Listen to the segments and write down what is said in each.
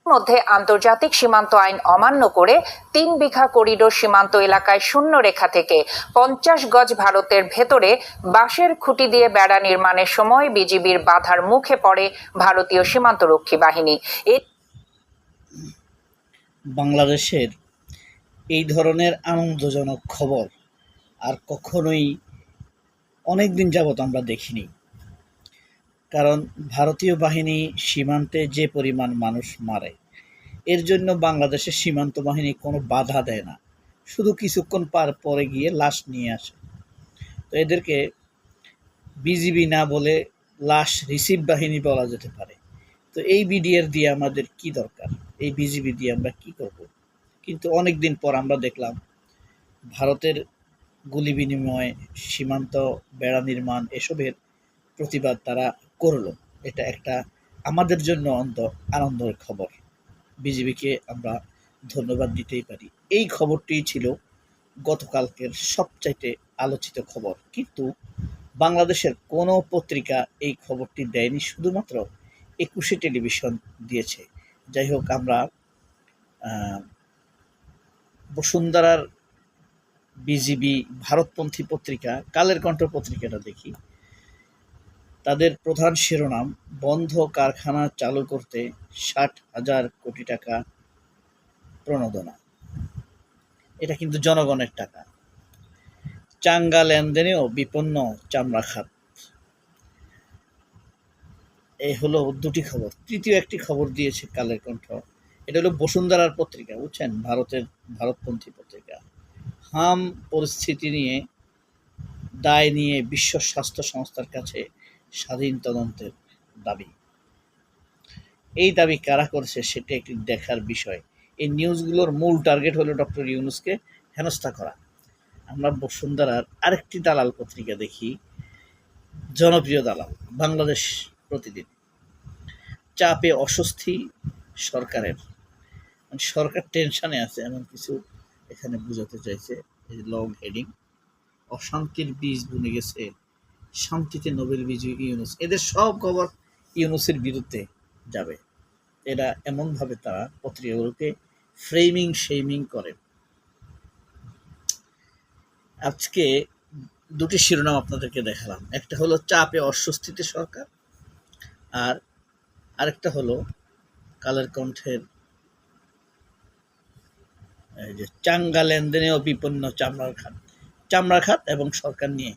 মধ্যে আন্তর্জাতিক সীমান্ত আইন অমান্য করে ৩ বিঘা করিডোর সীমান্ত এলাকায় শূন্য রেখা থেকে ৫০ গজ ভারতের ভেতরে বাঁশের খুঁটি দিয়ে বেড়া নির্মাণের সময় বিজিবির বাধার মুখে পড়ে ভারতীয় সীমান্তরক্ষী বাহিনী। বাংলাদেশের এই ধরনের আনন্দজনক খবর আর কখনোই অনেকদিন যাবৎ আমরা দেখিনি। কারণ ভারতীয় বাহিনী সীমান্তে যে পরিমাণ মানুষ মারে, এর জন্য বাংলাদেশের সীমান্ত বাহিনী কোনো বাধা দেয় না, শুধু কিছুক্ষণ পরে গিয়ে লাশ নিয়ে আসে। তো এদেরকে বিজিবি না বলে লাশ রিসিভ বাহিনী বলা যেতে পারে। তো এই বিডিআর দিয়ে আমাদের কি দরকার, এই বিজিবি দিয়ে আমরা কি করব? কিন্তু অনেক দিন পর আমরা দেখলাম ভারতের গুলি বিনিময়, সীমান্ত বেড়া নির্মাণ এসবের প্রতিবাদ তারা করলো। এটা একটা আমাদের জন্য আনন্দের খবর। বিজিবিকে আমরা ধন্যবাদ দিতেই পারি। এই খবরটি ছিল গতকালকের সবচাইতে আলোচিত খবর, কিন্তু বাংলাদেশের কোনো পত্রিকা এই খবরটি দেয়নি, শুধুমাত্র ২১শে টেলিভিশন দিয়েছে। যাই হোক, আমরা বসুন্ধরার বিজিবি ভারতপন্থী পত্রিকা কালের কণ্ঠ পত্রিকাটা দেখি। তাদের প্রধান শিরোনাম, বন্ধ কারখানা চালু করতে ৬০,০০০ কোটি টাকা প্রণোদনা। এটা কিন্তু জনগণের টাকা। চাঙ্গা লেনদেনেও বিপন্ন চামড়া খাত। এই হলো দুটি খবর। তৃতীয় একটি খবর দিয়েছে কালের কণ্ঠ, এটা হলো বসুন্ধরার পত্রিকা, বুঝছেন, ভারতপন্থী পত্রিকা। হাম পরিস্থিতি নিয়ে দায় নিয়ে বিশ্ব স্বাস্থ্য সংস্থার কাছে স্বাধীন তদন্তের দাবি। এই দাবি কারা করছে সেটা একটি দেখার বিষয়। এই নিউজগুলোর মূল টার্গেট হলো ডক্টর ইউনূসকে হেনস্থা করা। আমরা বসুন্ধরার আরেকটি দালাল পত্রিকা দেখি, জনপ্রিয় দালাল বাংলাদেশ প্রতিদিন। চাপে অস্বস্তি সরকারের, মানে সরকার টেনশনে আছে এমন কিছু এখানে বোঝাতে চাইছে। এই লং হেডিং, অশান্তির বীজ বুনে গেছে, শান্তিতে নোবেল বিজয়ী ইউনূস। এদের সব খবর ইউনূসের বিরুদ্ধে যাবে। এরা এমনভাবে তারা পত্রিকাগুলোকে শেমিং করে। আজকে দুটি শিরোনাম আপনাদেরকে দেখালাম, একটা হলো চাপে অস্বস্তিতে সরকার, আর আরেকটা হলো কালের কণ্ঠের এই যে চাঙ্গা লেনদেনেও বিপন্ন চামড়া খাত এবং সরকার নিয়ে।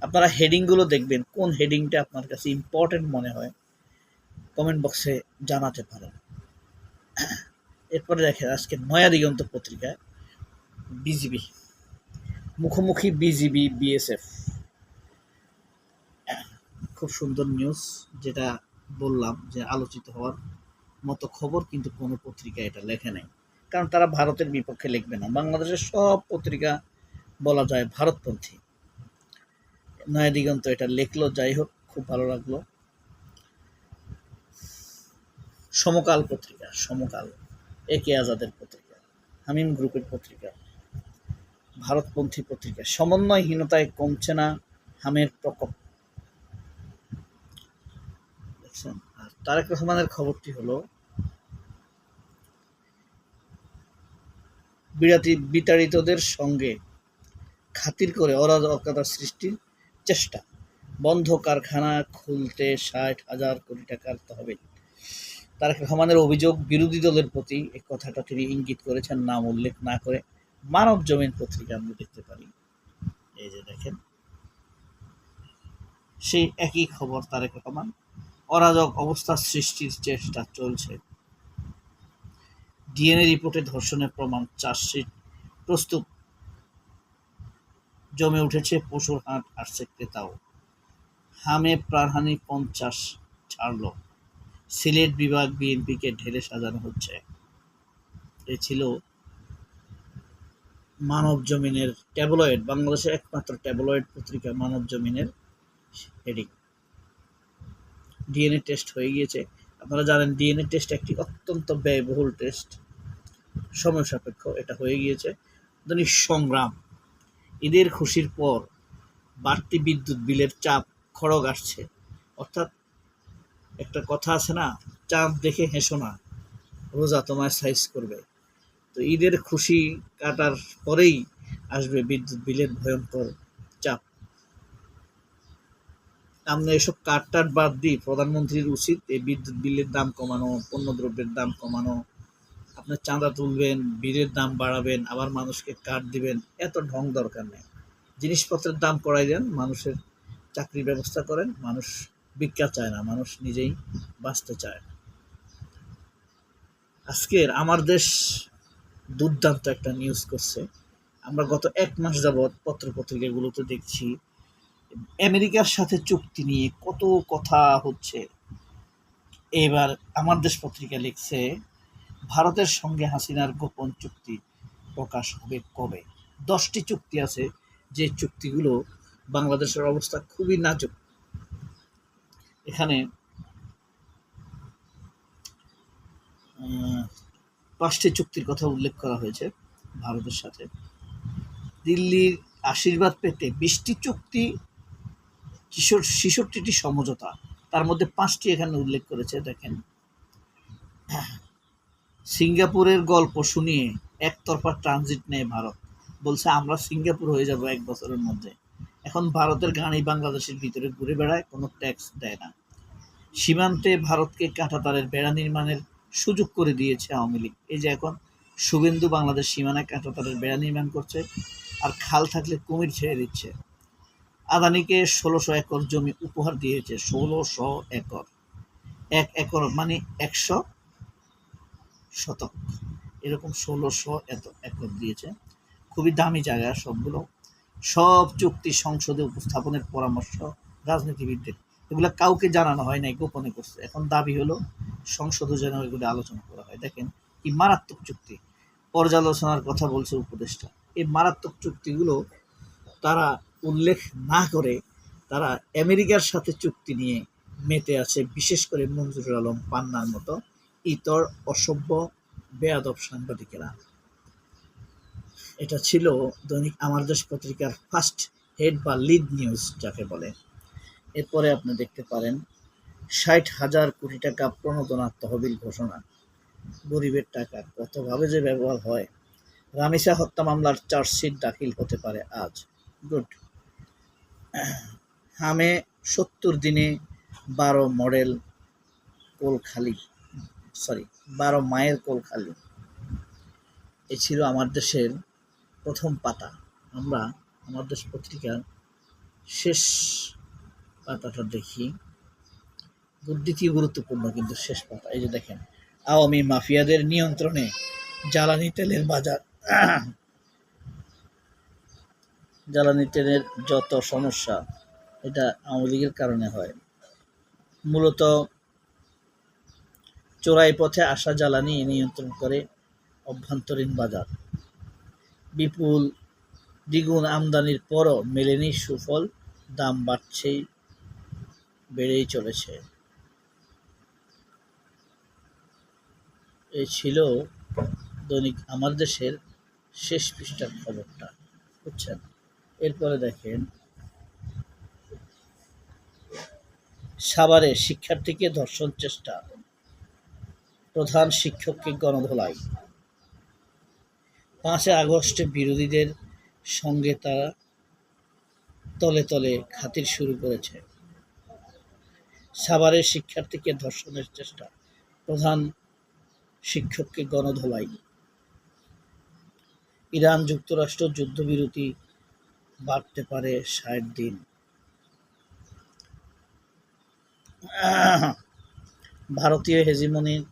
আপনারা হেডিংগুলো দেখবেন, কোন হেডিংটা আপনার কাছে ইম্পর্টেন্ট মনে হয় কমেন্ট বক্সে জানাতে পারেন। এরপরে দেখেন আজকে নয়া দিগন্ত পত্রিকায় বিজিবি মুখোমুখি, বিজিবি বিএসএফ। খুব সুন্দর নিউজ, যেটা বললাম যে আলোচিত হওয়ার মতো খবর, কিন্তু কোনো পত্রিকা এটা লেখে নাই, কারণ তারা ভারতের বিপক্ষে লিখবে না। বাংলাদেশের সব পত্রিকা বলা যায় ভারতপন্থী। নয়া দিগন্ত এটা লিখলো, যাই হোক, খুব ভালো লাগলো। সমকাল পত্রিকা, সমকাল একে আজাদের পত্রিকা, হামিম গ্রুপের পত্রিকা, ভারতপন্থী পত্রিকা। সমন্বয়হীনতায় কমছে না হামের প্রকোপ। দেখছেন। আর তারেক রহমানের খবরটি হলো, বিতাড়িতদের সঙ্গে খাতির করে অরাজকতা সৃষ্টির চেষ্টা, বন্ধ কারখানা খুলতে ৬০,০০০ কোটি টাকার তহবিল। তারেক রহমানের অভিযোগ, বিরোধী দলের প্রতি এই কথাটা তিনি ইঙ্গিত করেছেন নাম উল্লেখ না করে। মানব জমিন পত্রিকা আমরা দেখতে পারি, এই যে দেখেন, সেই একই খবর। তারেক রহমান, অরাজক অবস্থা সৃষ্টির চেষ্টা চলছে। ডিএনএ রিপোর্টে ধর্ষণের প্রমাণ, চার্জশিট প্রস্তুত। জমে উঠেছে পশুর হাট, আসছে ক্রেতাও। হামে প্রাণহানি ৫০ ছাড়ল। সিলেট বিভাগ বিএনপিকে ঢেলে সাজানো হচ্ছে। এ ছিল মানব জমিনের ট্যাবলয়েড, বাংলাদেশের একমাত্র ট্যাবলয়েড পত্রিকা মানব জমিনের হেডিং। ডিএনএ টেস্ট হয়ে গিয়েছে। আপনারা জানেন ডিএনএ টেস্ট একটি অত্যন্ত ব্যয়বহুল টেস্ট, সময় সাপেক্ষ। এটা হয়ে গিয়েছে। সংগ্রাম, ঈদের খুশির পর বাড়তি বিদ্যুৎ বিলের চাপ খড়গ আসছে। অর্থাৎ একটা কথা আছে না, চাঁদ দেখে হেসো না, রোজা তোমায় সাইজ করবে। তো ঈদের খুশি কাটার পরেই আসবে বিদ্যুৎ বিলের ভয়ঙ্কর চাপ। আমরা এসব কাট টাট বাদ দিই, প্রধানমন্ত্রীর উচিত এই বিদ্যুৎ বিলের দাম কমানো, পণ্যদ্রব্যের দাম কমানো। আপনার চাঁদা তুলবেন, বিলের দাম বাড়াবেন, আবার মানুষকে কাট দিবেন, এত ঢং দরকার নেই। জিনিসপত্রের দাম করাই দেন, মানুষের চাকরির ব্যবস্থা করেন। মানুষ ভিক্ষা চায় না, মানুষ নিজেই বাঁচতে চায়। আজকের আমার দেশ দুর্দান্ত একটা নিউজ করছে। আমরা গত 1 মাস যাবৎ পত্রপত্রিকাগুলোতে দেখছি আমেরিকার সাথে চুক্তি নিয়ে কত কথা হচ্ছে। এবার আমার দেশ পত্রিকা লিখছে ভারতের সঙ্গে হাসিনার গোপন চুক্তি প্রকাশ হবে কবে। 10টি চুক্তি আছে, যে চুক্তিগুলো বাংলাদেশের অবস্থা খুবই নাজুক। এখানে 5টি চুক্তির কথা উল্লেখ করা হয়েছে ভারতের সাথে। দিল্লির আশীর্বাদ পেতে 20টি চুক্তি, 66টি সমঝোতা, তার মধ্যে 5টি এখানে উল্লেখ করেছে। দেখেন, সিঙ্গাপুরের গল্প শুনিয়ে একতরফা ট্রানজিট নেয় ভারত, বলছে আমরা সিঙ্গাপুর হয়ে যাব 1 বছরের মধ্যে। এখন ভারতের গাড়ি বাংলাদেশের ভিতরে ঘুরে বেড়ায়, কোনো ট্যাক্স দেয় না। সীমান্তে ভারতকে কাঁটাতারের বেড়া নির্মাণের সুযোগ করে দিয়েছে আওয়ামী লীগ। এই যে এখন শুভেন্দু বাংলাদেশ সীমানায় কাঁটাতারের বেড়া নির্মাণ করছে, আর খাল থাকলে কুমির ছেড়ে দিচ্ছে। আদানিকে 1600 একর জমি উপহার দিয়েছে। 1600 একর, 1 একর মানে 100 শতক, এরকম 1600 একর দিয়েছে। খুবই দামি জায়গা সবগুলো। সব চুক্তি সংসদে উপস্থাপনের পরামর্শ রাজনীতিবিদদের, এগুলো কাউকে জানানো হয় নাই, গোপনে করছে। এখন দাবি হলো সংসদে যেন এগুলো আলোচনা করা হয়। দেখেন কি মারাত্মক চুক্তি, পর্যালোচনার কথা বলছে উপদেষ্টা। এই মারাত্মক চুক্তিগুলো তারা উল্লেখ না করে তারা আমেরিকার সাথে চুক্তি নিয়ে মেতে আছে, বিশেষ করে মঞ্জুরুল আলম পান্নার মতো ইতর অসভ্য বেয়াদব সাংবাদিকেরা। এটা ছিল দৈনিক আমার দেশ পত্রিকার ফার্স্ট হেড বা লিড নিউজ যাকে বলে। এরপরে আপনি দেখতে পারেন 60,000 কোটি টাকা প্রণোদনা তহবিল ঘোষণা। গরিবের টাকা কতভাবে যে ব্যবহার হয়। রামিসা হত্যা মামলার চার্জশিট দাখিল হতে পারে আজ। গুড। হামে 70 দিনে 12 মডেল কোল খালি, 12 মায়ের কোল খালি। এ ছিল আমার দেশের প্রথম পাতা। আমরা আমার দেশ পত্রিকার শেষ পাতাটা দেখি, দ্বিতীয় গুরুত্বপূর্ণ কিন্তু শেষ পাতা। এই যে দেখেন, আওয়ামী মাফিয়াদের নিয়ন্ত্রণে জ্বালানি তেলের বাজার। জ্বালানি তেলের যত সমস্যা, এটা আওয়ামী লীগের কারণে হয়। মূলত চোরাই পথে আসা জ্বালানি নিয়ন্ত্রণ করে অভ্যন্তরীণ বাজার। বিপুল দ্বিগুণ আমদানির পরও মেলেনি সুফল, দাম বেড়েই চলেছে। এই ছিল দৈনিক আমার দেশের শেষ পৃষ্ঠার খবরটা, বুঝছেন। এরপরে দেখেন, সাভারে শিক্ষার্থীকে ধর্ষণ চেষ্টা, প্রধান শিক্ষককে গণধোলাই। 5 আগস্টে বিরোধীদের সঙ্গে তারা তলে তলে খাতির শুরু করেছে। সাভারের শিক্ষার্থীকে ধর্ষণের চেষ্টা, প্রধান শিক্ষককে গণধোলাই। ইরান যুক্তরাষ্ট্র যুদ্ধবিরতি বাড়তে পারে 60 দিন। ভারতীয় হেজিমনির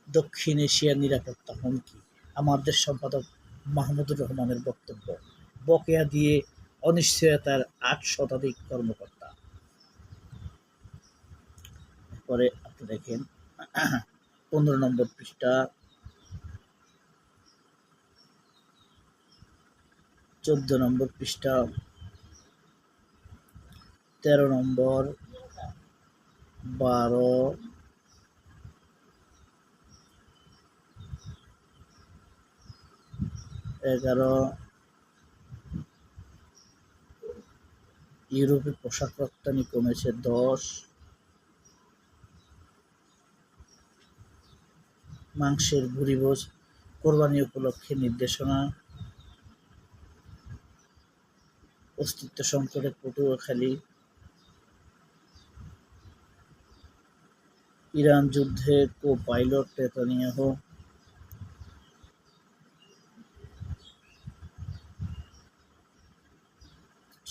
দক্ষিণ এশিয়ার নিরাপত্তা হুমকি। আমার দেশ সম্পাদক মাহমুদুর রহমানের বক্তব্য। বকেয়া দিয়ে অনিশ্চয়তার 8 শতাধিক কর্মকর্তা। পরে আপনি দেখেন 15 নম্বর পৃষ্ঠা, 14 নম্বর পৃষ্ঠা, 13 নম্বর, 12, 11, ইউরোপে পোশাক রপ্তানি কমেছে 10, মাংসের ভুরিভোজ, কোরবানি উপলক্ষে নির্দেশনা, অস্তিত্ব সংকটে পটুয়াখালী, ইরান যুদ্ধে কো-পাইলট নেতানিয়াহু,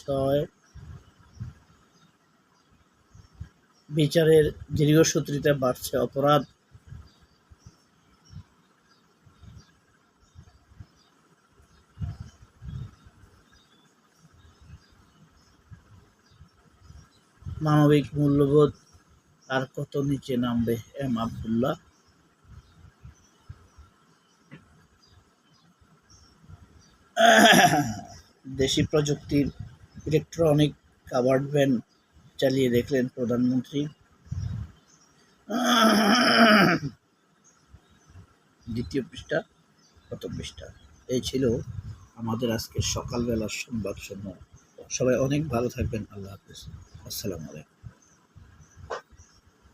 ছয় বিচারের দীর্ঘসূত্রিতা বাড়ছে অপরাধ, মানবিক মূল্যবোধ আর কত নিচে নামবে এম আবদুল্লাহ। দেশি প্রযুক্তির ইলেকট্রনিক কাভার্ড ভ্যান চালিয়ে দেখলেন প্রধানমন্ত্রী। দ্বিতীয় পৃষ্ঠা, প্রথম পৃষ্ঠা। এই ছিল আমাদের আজকের সকালবেলার সংবাদ সমূহ। সবাই অনেক ভালো থাকবেন। আল্লাহ হাফেজ। আসসালামু আলাইকুম।